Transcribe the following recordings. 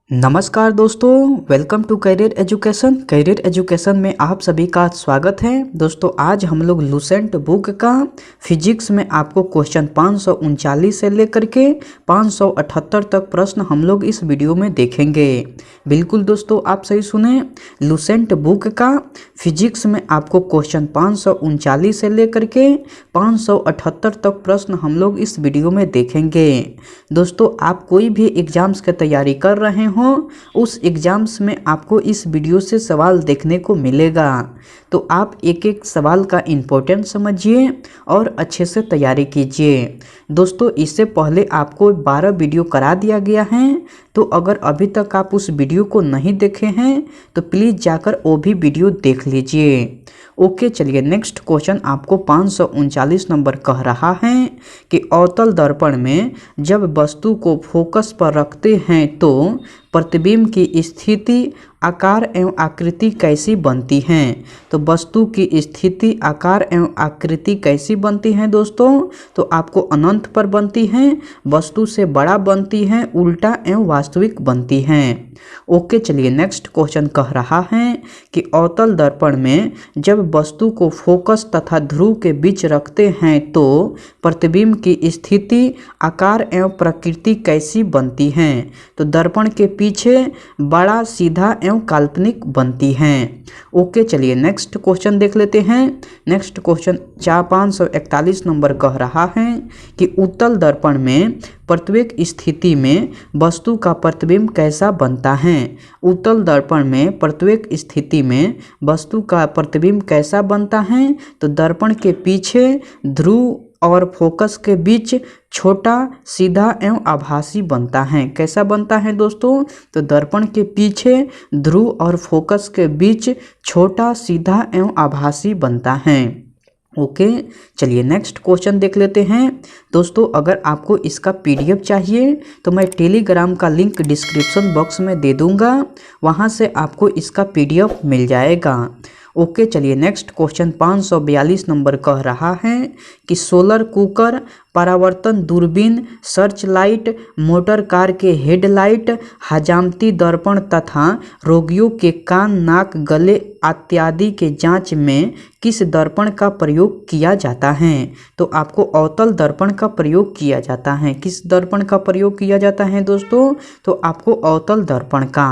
नमस्कार दोस्तों, welcome to career education में आप सभी का स्वागत है। दोस्तों आज हम लोग लूसेंट बुक का फिजिक्स में आपको क्वेश्चन 539 से लेकर के 578 तक प्रश्न हम लोग इस वीडियो में देखेंगे। बिल्कुल दोस्तों, आप सही सुने, लूसेंट बुक का फिजिक्स में आपको क्वेश्चन 539 से लेकर के 578 तक प्रश्न हम लोग इस वीडियो में देखेंगे। दोस्तों आप कोई भी एग्जाम्स की तैयारी कर रहे हो, उस एग्जाम्स में आपको इस वीडियो से सवाल देखने को मिलेगा, तो आप एक एक सवाल का इम्पोर्टेंस समझिए और अच्छे से तैयारी कीजिए। दोस्तों इससे पहले आपको 12 वीडियो करा दिया गया है, तो अगर अभी तक आप उस वीडियो को नहीं देखे हैं तो प्लीज़ जाकर वो भी वीडियो देख लीजिए। ओके चलिए, नेक्स्ट क्वेश्चन आपको 539 नंबर कह रहा है कि अवतल दर्पण में जब वस्तु को फोकस पर रखते हैं तो प्रतिबिंब की स्थिति, आकार एवं आकृति कैसी बनती हैं। तो वस्तु की स्थिति, आकार एवं आकृति कैसी बनती हैं दोस्तों, तो आपको अनंत पर बनती हैं, वस्तु से बड़ा बनती हैं, उल्टा एवं वास्तविक बनती हैं। ओके चलिए, नेक्स्ट क्वेश्चन कह रहा है कि अवतल दर्पण में जब वस्तु को फोकस तथा ध्रुव के बीच रखते हैं तो प्रतिबिंब की स्थिति, आकार एवं प्रकृति कैसी बनती हैं। तो दर्पण के पीछे बड़ा, सीधा एवं काल्पनिक बनती हैं। ओके चलिए, नेक्स्ट क्वेश्चन देख लेते हैं। नेक्स्ट क्वेश्चन 541 नंबर कह रहा है कि उत्तल दर्पण में प्रत्येक स्थिति में वस्तु का प्रतिबिंब कैसा बनता है। उत्तल दर्पण में प्रत्येक स्थिति में वस्तु का प्रतिबिंब कैसा बनता है। तो दर्पण के पीछे ध्रुव और फोकस के बीच छोटा, सीधा एवं आभासी बनता है। कैसा बनता है दोस्तों, तो दर्पण के पीछे ध्रुव और फोकस के बीच छोटा, सीधा एवं आभासी बनता है। ओके चलिए, नेक्स्ट क्वेश्चन देख लेते हैं। दोस्तों अगर आपको इसका पीडीएफ चाहिए तो मैं टेलीग्राम का लिंक डिस्क्रिप्शन बॉक्स में दे दूंगा, वहां से आपको इसका पीडीएफ मिल जाएगा। ओके चलिए, नेक्स्ट क्वेश्चन 542 नंबर कह रहा है कि सोलर कुकर, परावर्तन दूरबीन, सर्च लाइट, मोटर कार के हेडलाइट, हजामती दर्पण तथा रोगियों के कान, नाक, गले इत्यादि के जांच में किस दर्पण का प्रयोग किया जाता है। तो आपको अवतल दर्पण का प्रयोग किया जाता है। किस दर्पण का प्रयोग किया जाता है दोस्तों, तो आपको अवतल दर्पण का।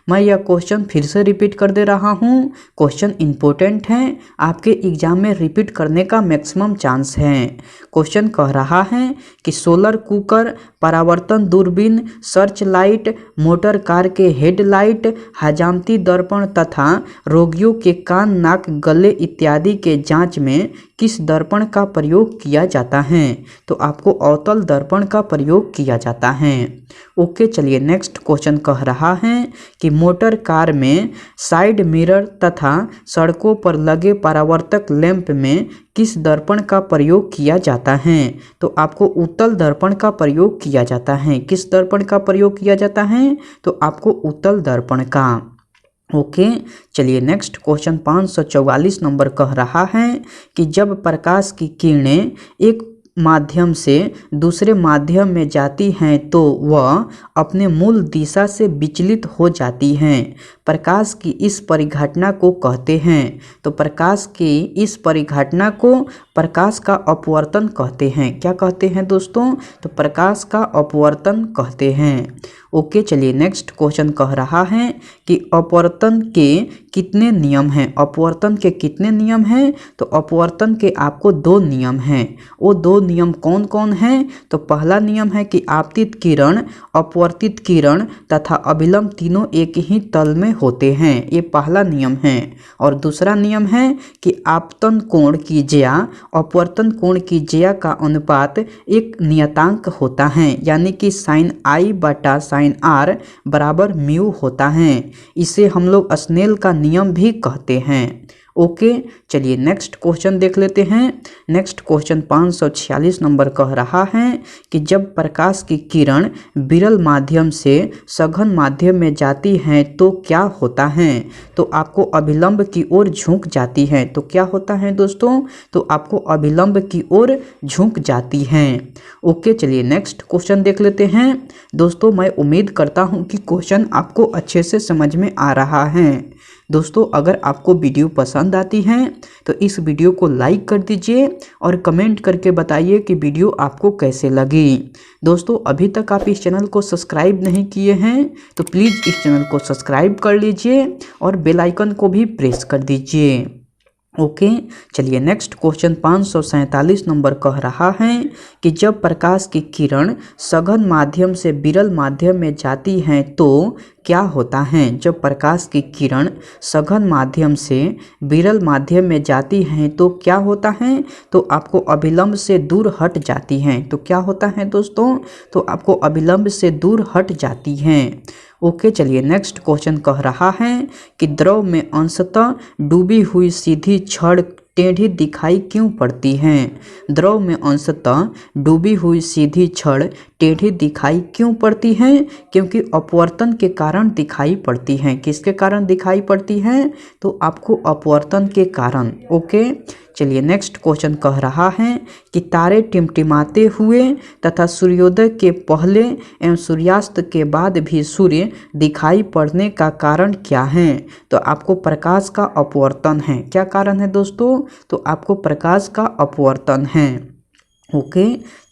मैं यह क्वेश्चन फिर से रिपीट कर दे रहा हूँ, क्वेश्चन इंपॉर्टेंट है, आपके एग्जाम में रिपीट करने का मैक्सिमम चांस है। क्वेश्चन कह रहा है कि सोलर कुकर, परावर्तन दूरबीन, सर्च लाइट, मोटर कार के हेडलाइट, हजामती दर्पण तथा रोगियों के कान, नाक, गले इत्यादि के जांच में किस दर्पण का प्रयोग किया जाता है। तो आपको अवतल दर्पण का प्रयोग किया जाता है। ओके चलिए, नेक्स्ट क्वेश्चन कह रहा है कि मोटर कार में साइड मिरर तथा सड़कों पर लगे परावर्तक लैंप में किस दर्पण का प्रयोग किया जाता है। तो आपको उत्तल दर्पण का प्रयोग किया जाता है। किस दर्पण का प्रयोग किया जाता है, तो आपको उत्तल दर्पण का। ओके चलिए, नेक्स्ट क्वेश्चन 544 नंबर कह रहा है कि जब प्रकाश की किरणें एक माध्यम से दूसरे माध्यम में जाती हैं तो वह अपने मूल दिशा से विचलित हो जाती हैं। प्रकाश की इस परिघटना को कहते हैं। तो प्रकाश की इस परिघटना को प्रकाश का अपवर्तन कहते हैं। क्या कहते हैं दोस्तों, तो प्रकाश का अपवर्तन कहते हैं। ओके चलिए, नेक्स्ट क्वेश्चन कह रहा है कि अपवर्तन के कितने नियम हैं। अपवर्तन के कितने नियम हैं, तो अपवर्तन के आपको 2 नियम हैं। वो 2 नियम कौन कौन हैं, तो पहला नियम है कि आपतित किरण, अपवर्तित किरण तथा अभिलंब तीनों एक ही तल में होते हैं, ये पहला नियम है। और दूसरा नियम है कि आपतन कोण की ज्या, अपवर्तन कोण की ज्या का अनुपात एक नियतांक होता है, यानी कि sin I बटा sin R बराबर म्यू होता है। इसे हम लोग स्नेल का नियम भी कहते हैं। ओके, चलिए नेक्स्ट क्वेश्चन देख लेते हैं। नेक्स्ट क्वेश्चन 546 नंबर कह रहा है कि जब प्रकाश की किरण विरल माध्यम से सघन माध्यम में जाती हैं तो क्या होता है? तो आपको अभिलंब की ओर झुक जाती हैं। तो क्या होता है दोस्तों? तो आपको अभिलंब की ओर झुक जाती हैं। ओके, चलिए नेक्स्ट क्वेश्चन देख लेते हैं। दोस्तों मैं उम्मीद करता हूँ कि क्वेश्चन आपको अच्छे से समझ में आ रहा है। दोस्तों अगर आपको वीडियो पसंद आती है तो इस वीडियो को लाइक कर दीजिए और कमेंट करके बताइए कि वीडियो आपको कैसे लगी। दोस्तों अभी तक आप इस चैनल को सब्सक्राइब नहीं किए हैं तो प्लीज़ इस चैनल को सब्सक्राइब कर लीजिए और बेल आइकन को भी प्रेस कर दीजिए। ओके, चलिए नेक्स्ट क्वेश्चन 547 नंबर कह रहा है कि जब प्रकाश की किरण सघन माध्यम से विरल माध्यम में जाती हैं तो क्या होता है? जब प्रकाश की किरण सघन माध्यम से विरल माध्यम में जाती हैं तो क्या होता है? तो आपको अभिलंब से दूर हट जाती हैं। तो क्या होता है दोस्तों? तो आपको अभिलंब से दूर हट जाती हैं। ओके, चलिए नेक्स्ट क्वेश्चन कह रहा है कि द्रव में अंशतः डूबी हुई सीधी छड़ टेढ़ी दिखाई क्यों पड़ती हैं? द्रव में अंशतः डूबी हुई सीधी छड़ टेढ़ी दिखाई क्यों पड़ती हैं? क्योंकि अपवर्तन के कारण दिखाई पड़ती हैं। किसके कारण दिखाई पड़ती हैं? तो आपको अपवर्तन के कारण। ओके, चलिए नेक्स्ट क्वेश्चन कह रहा है कि तारे टिमटिमाते हुए तथा सूर्योदय के पहले एवं सूर्यास्त के बाद भी सूर्य दिखाई पड़ने का कारण क्या है? तो आपको प्रकाश का अपवर्तन है। क्या कारण है दोस्तों? तो आपको प्रकाश का अपवर्तन है। ओके,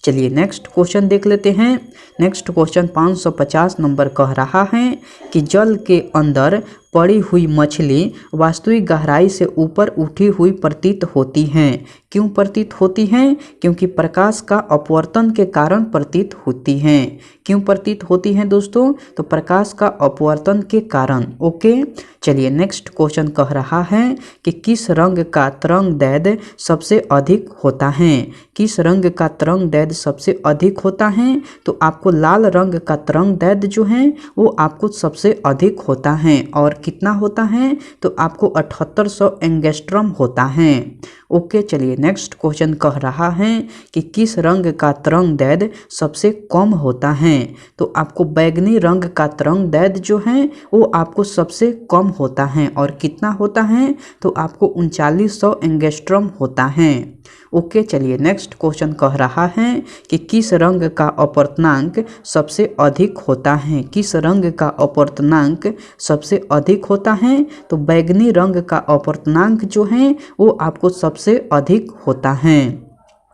चलिए नेक्स्ट क्वेश्चन देख लेते हैं। नेक्स्ट क्वेश्चन 550 नंबर कह रहा है कि जल के अंदर पड़ी हुई मछली वास्तविक गहराई से ऊपर उठी हुई प्रतीत होती हैं। क्यों प्रतीत होती हैं? क्योंकि प्रकाश का अपवर्तन के कारण प्रतीत होती हैं। क्यों प्रतीत होती हैं दोस्तों? तो प्रकाश का अपवर्तन के कारण। ओके, चलिए नेक्स्ट क्वेश्चन कह रहा है कि किस रंग का तरंगदैर्ध्य सबसे अधिक होता है? किस रंग का तरंगदैर्ध्य सबसे अधिक होता है? तो आपको लाल रंग का तरंगदैर्ध्य जो है वो आपको सबसे अधिक होता है। और कितना होता है? तो आपको 7800 एंगस्ट्रॉम होता है। ओके, चलिए नेक्स्ट क्वेश्चन कह रहा है कि किस रंग का तरंगदैर्ध्य सबसे कम होता है? तो आपको बैगनी रंग का तरंगदैर्ध्य जो है वो आपको सबसे कम होता है। और कितना होता है? तो आपको 3900 एंगस्ट्रॉम होता है। ओके, चलिए नेक्स्ट क्वेश्चन कह रहा है कि किस रंग का अपवर्तनांक सबसे अधिक होता है? किस रंग का अपवर्तनांक सबसे अधिक होता है? तो बैगनी रंग का अपवर्तनांक जो है वो आपको सबसे अधिक होता है।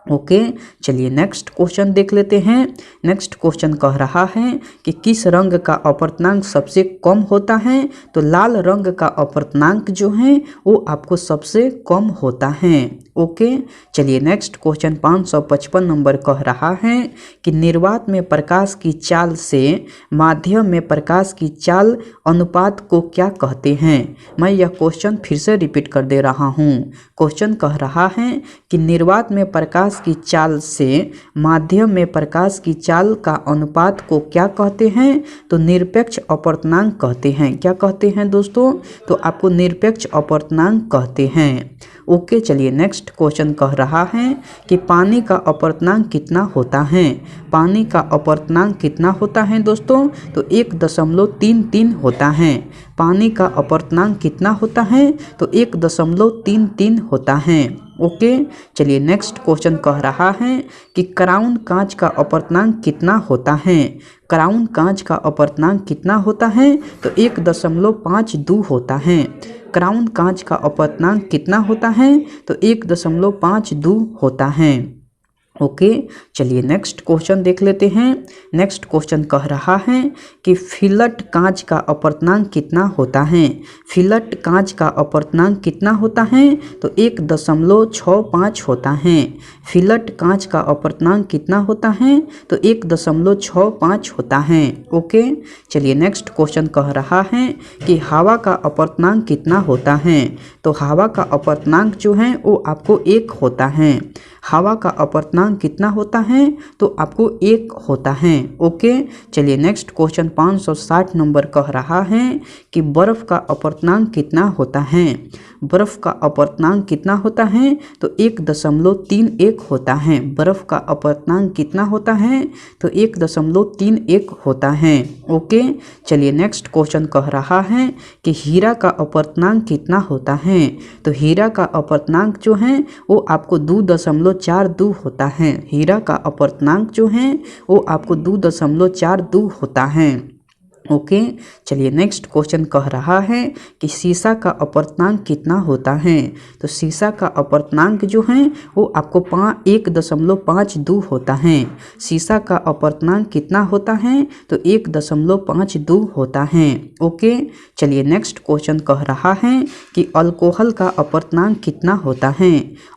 ओके, चलिए नेक्स्ट क्वेश्चन देख लेते हैं। नेक्स्ट क्वेश्चन कह रहा है कि किस रंग का अपवर्तनांक सबसे कम होता है? तो लाल रंग का अपवर्तनांक जो है वो आपको सबसे कम होता है। ओके, चलिए नेक्स्ट क्वेश्चन 555 नंबर कह रहा है कि निर्वात में प्रकाश की चाल से माध्यम में प्रकाश की चाल अनुपात को क्या कहते हैं? मैं यह क्वेश्चन फिर से रिपीट कर दे रहा हूँ। क्वेश्चन कह रहा है कि निर्वात में प्रकाश की चाल से माध्यम में प्रकाश की चाल का अनुपात को क्या कहते हैं? तो निरपेक्ष अपवर्तनांक कहते हैं। क्या कहते हैं दोस्तों? तो आपको निरपेक्ष अपवर्तनांक कहते हैं। ओके, चलिए नेक्स्ट क्वेश्चन कह रहा है कि पानी का अपवर्तनांक कितना होता है? पानी का अपवर्तनांक कितना होता है दोस्तों? तो 1.33 होता है। पानी का अपवर्तनांक कितना होता है? तो 1.33 होता है। ओके, चलिए नेक्स्ट क्वेश्चन कह रहा है कि क्राउन कांच का अपवर्तनांक कितना होता है? क्राउन कांच का अपवर्तनांक कितना होता है? तो 1.52 होता है। क्राउन कांच का अपवर्तनांक कितना होता है? तो 1.52 होता है। ओके, चलिए नेक्स्ट क्वेश्चन देख लेते हैं। नेक्स्ट क्वेश्चन कह रहा है कि फिलट कांच का अपवर्तनांक कितना होता है? फिलट कांच का अपवर्तनांक कितना होता है? तो 1.65 होता है। फिलट कांच का अपवर्तनांक कितना होता है? तो 1.65 होता है। ओके, चलिए नेक्स्ट क्वेश्चन कह रहा है कि हवा का अपवर्तनांक कितना होता है? तो हवा का अपवर्तनांक जो है वो आपको 1 होता है। हवा का अपवर्तनांक अपर्तनांक कितना होता है, तो आपको 1 होता है। ओके, चलिए नेक्स्ट क्वेश्चन 560 नंबर कह रहा है कि बर्फ का अपर्तनांक कितना होता है। बर्फ का अपर्तनांक कितना होता है, तो 1.31 होता है। बर्फ का अपर्तनांक कितना होता है, तो 1.31 होता है। ओके, चलिए नेक्स्ट क्वेश्चन कह रहा है कि हीरा का अपर्तनांक कितना होता है। तो हीरा का अपर्तनांक जो है वो आपको 2.42 होता है। हीरा का अपर्तनांक जो है वो आपको 2.42 होता है। ओके, चलिए नेक्स्ट क्वेश्चन कह रहा है कि शीशा का अपर्तनांक कितना होता है। तो शीशा का अपर्तनांक जो है वो आपको 1.52 होता है। शीशा का अपर्तनांक कितना होता है, तो 1.52 होता है। ओके, चलिए नेक्स्ट क्वेश्चन कह रहा है कि अल्कोहल का अपर्तनांक कितना होता है।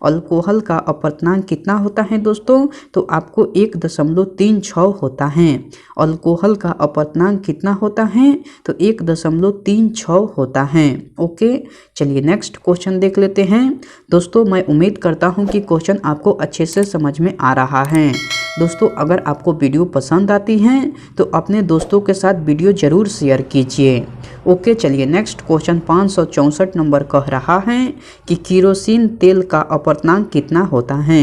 अल्कोहल का अपर्तनांक कितना होता है दोस्तों, तो आपको 1.36 होता है। अल्कोहल का अपर्तनांक कितना होता है, तो 1.36 होता है। ओके, चलिए नेक्स्ट क्वेश्चन देख लेते हैं। दोस्तों मैं उम्मीद करता हूं कि क्वेश्चन आपको अच्छे से समझ में आ रहा है। दोस्तों अगर आपको वीडियो पसंद आती है तो अपने दोस्तों के साथ वीडियो ज़रूर शेयर कीजिए। ओके, चलिए नेक्स्ट क्वेश्चन 564 नंबर कह रहा है कि केरोसिन तेल का अपर्तनांक कितना होता है।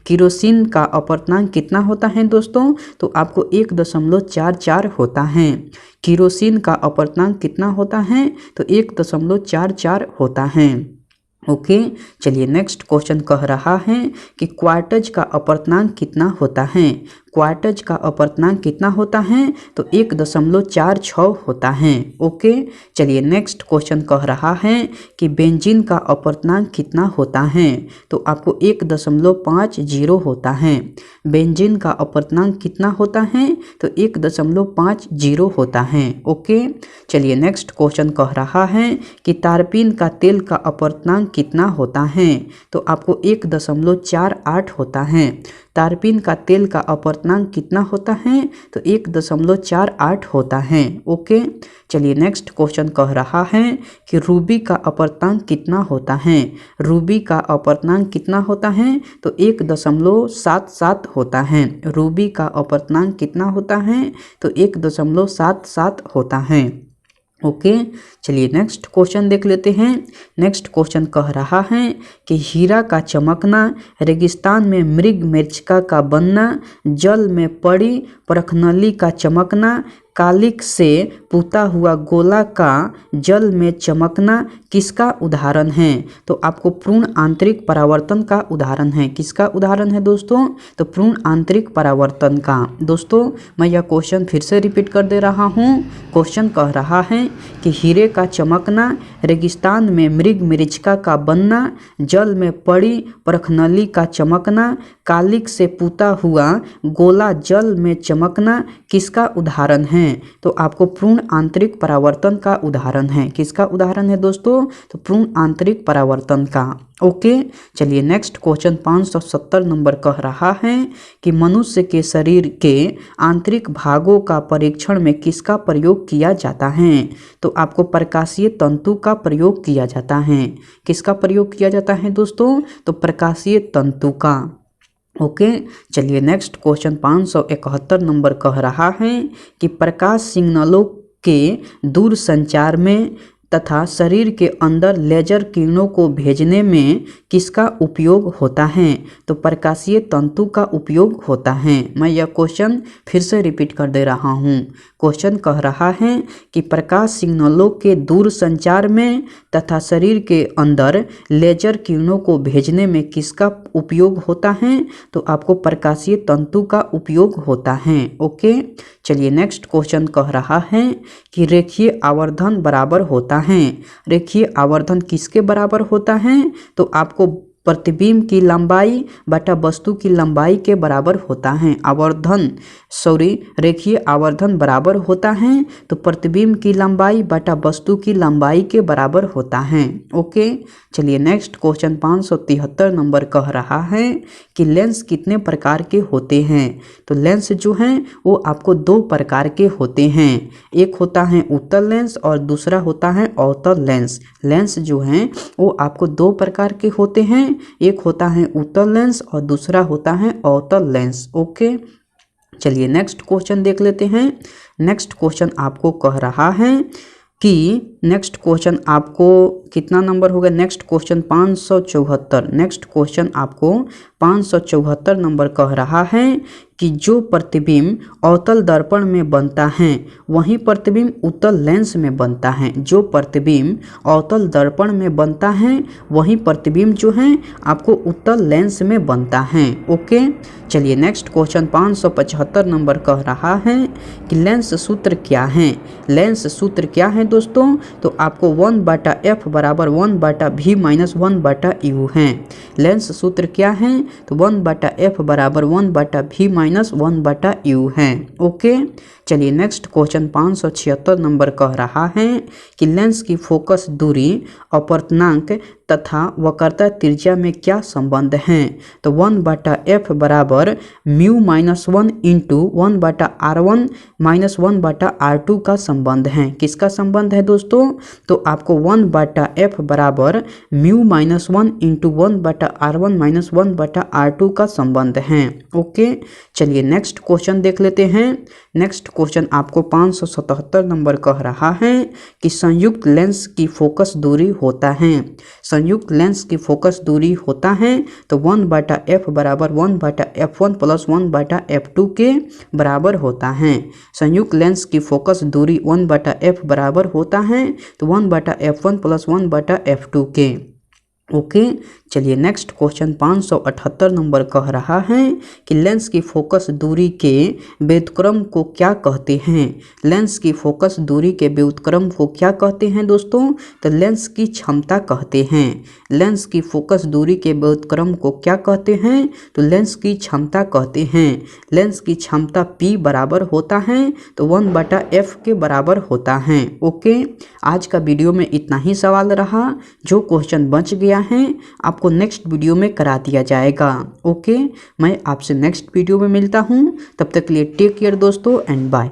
केरोसिन का अपर्तनांक कितना होता है दोस्तों, तो आपको 1.44 होता है। केरोसिन का अपर्तनांक कितना होता है, तो 1.44 होता है। ओके, चलिए नेक्स्ट क्वेश्चन कह रहा है कि क्वार्टज का अपर्तनांक कितना होता है। क्वार्टज का अपर्तनांक कितना होता है, तो 1.46 होता है। ओके, चलिए नेक्स्ट क्वेश्चन कह रहा है कि बेंजीन का अपर्तनांक कितना होता है, तो आपको 1.50 होता है। बेंजीन का अपर्तनांक कितना होता है, तो 1.50 होता है। ओके, चलिए नेक्स्ट क्वेश्चन कह रहा है कि तारपीन का तेल का अपर्तनांक कितना होता है, तो आपको 1.48 होता है। तारपीन का तेल का अपर्तनांक कितना होता है, तो 1.48 होता है। ओके, चलिए नेक्स्ट क्वेश्चन कह रहा है कि रूबी का अपर्तनांक कितना होता है। रूबी का अपर्तनांक कितना होता है, तो 1.77 होता है। रूबी का अपर्तनांक कितना होता है, तो 1.77 होता है। ओके, चलिए नेक्स्ट क्वेश्चन देख लेते हैं। नेक्स्ट क्वेश्चन कह रहा है कि हीरा का चमकना, रेगिस्तान में मृग मरीचिका का बनना, जल में पड़ी परखनली का चमकना, कालिक से पुता हुआ गोला का जल में चमकना किसका उदाहरण है। तो आपको पूर्ण आंतरिक परावर्तन का उदाहरण है। किसका उदाहरण है दोस्तों, तो पूर्ण आंतरिक परावर्तन का। दोस्तों मैं यह क्वेश्चन फिर से रिपीट कर दे रहा हूँ। क्वेश्चन कह रहा है कि हीरे का चमकना, रेगिस्तान में मृग मरीचिका का बनना, जल में पड़ी परखनली का चमकना, कालिक से पुता हुआ गोला जल में चमकना किसका उदाहरण है। तो आपको पूर्ण आंतरिक परावर्तन का उदाहरण है। किसका उदाहरण है दोस्तों, तो पूर्ण आंतरिक परावर्तन का। ओके, चलिए नेक्स्ट क्वेश्चन 570 नंबर कह रहा है कि मनुष्य के शरीर के आंतरिक भागों का परीक्षण में किसका प्रयोग किया जाता है। तो आपको प्रकाशीय तंतु का प्रयोग किया जाता है। किसका प्रयोग किया जाता है दोस्तों, तो प्रकाशीय तंतु का। ओके, चलिए नेक्स्ट क्वेश्चन 571 नंबर कह रहा है कि प्रकाश सिग्नलों के दूर संचार में तथा शरीर के अंदर लेजर किरणों को भेजने में किसका उपयोग होता है। तो प्रकाशीय तंतु का उपयोग होता है। मैं यह क्वेश्चन फिर से रिपीट कर दे रहा हूँ। क्वेश्चन कह रहा है कि प्रकाश सिग्नलों के दूर संचार में तथा शरीर के अंदर लेजर किरणों को भेजने में किसका उपयोग होता है। तो आपको प्रकाशीय तंतु का उपयोग होता है। ओके, चलिए नेक्स्ट क्वेश्चन कह रहा है कि रेखीय आवर्धन बराबर होता है। रेखीय आवर्धन किसके बराबर होता है, तो आपको प्रतिबिंब की लंबाई बटा वस्तु की लंबाई के बराबर होता है। रेखीय आवर्धन बराबर होता है तो प्रतिबिंब की लंबाई बटा वस्तु की लंबाई के बराबर होता है। ओके, चलिए नेक्स्ट क्वेश्चन 573 नंबर कह रहा है कि लेंस कितने प्रकार के होते हैं। तो लेंस जो हैं वो आपको 2 प्रकार के होते हैं। एक होता है उत्तल लेंस और दूसरा होता है अवतल लेंस। लेंस जो हैं वो आपको 2 प्रकार के होते हैं। एक होता है उत्तल लेंस और दूसरा होता है अवतल लेंस। ओके, चलिए नेक्स्ट क्वेश्चन देख लेते हैं। नेक्स्ट क्वेश्चन आपको कह रहा है कि नेक्स्ट क्वेश्चन आपको कितना नंबर हो गया? Next question 574। नेक्स्ट क्वेश्चन आपको 574 नंबर कह रहा है कि जो प्रतिबिंब अवतल दर्पण में बनता है वही प्रतिबिंब उत्तल लेंस में बनता है। जो प्रतिबिंब अवतल दर्पण में बनता है वही प्रतिबिंब जो है आपको उत्तल लेंस में बनता है। ओके, चलिए नेक्स्ट क्वेश्चन 575 नंबर कह रहा है कि लेंस सूत्र क्या है? लेंस सूत्र क्या है दोस्तों? तो आपको 1/f बराबर 1/v माइनस 1/u है। लेंस सूत्र क्या है? तो 1/f बराबर 1/v माइनस 1/u है। ओके, चलिए नेक्स्ट क्वेश्चन 576 नंबर कह रहा है कि लेंस की फोकस दूरी अपवर्तनांक तथा वक्रता त्रिज्या में क्या संबंध है? तो 1/f बराबर mu minus 1 into 1/r1 minus 1/r2 का संबंध है। किसका संबंध है दोस्तों? तो आपको 1/f बराबर mu minus 1 into 1/r1 minus 1/r2 का संबंध है। ओके, चलिए नेक्स्ट क्वेश्चन देख लेते हैं। नेक्स्ट क्वेश्चन आपको 577 नंबर कह रहा है कि संयुक्त लेंस की फोकस दूरी होता है। संयुक्त लेंस की फोकस दूरी होता है तो 1/f बराबर 1/f1 प्लस 1/f2 के बराबर होता है। संयुक्त लेंस की फोकस दूरी 1/f बराबर होता है तो 1/f1 प्लस 1/f2 के। ओके, चलिए नेक्स्ट क्वेश्चन 578 नंबर कह रहा है कि लेंस की फोकस दूरी के व्युत्क्रम को क्या कहते हैं? लेंस की फोकस दूरी के व्युत्क्रम को क्या कहते हैं दोस्तों? तो लेंस की क्षमता कहते हैं। लेंस की फोकस दूरी के व्युत्क्रम को क्या कहते हैं? तो लेंस की क्षमता कहते हैं। लेंस की क्षमता P बराबर होता है तो 1/f के बराबर होता है। ओके, आज का वीडियो में इतना ही सवाल रहा। जो क्वेश्चन बच गया है आपको नेक्स्ट वीडियो में करा दिया जाएगा। ओके, मैं आपसे नेक्स्ट वीडियो में मिलता हूँ, तब तक के लिए टेक केयर दोस्तों एंड बाय।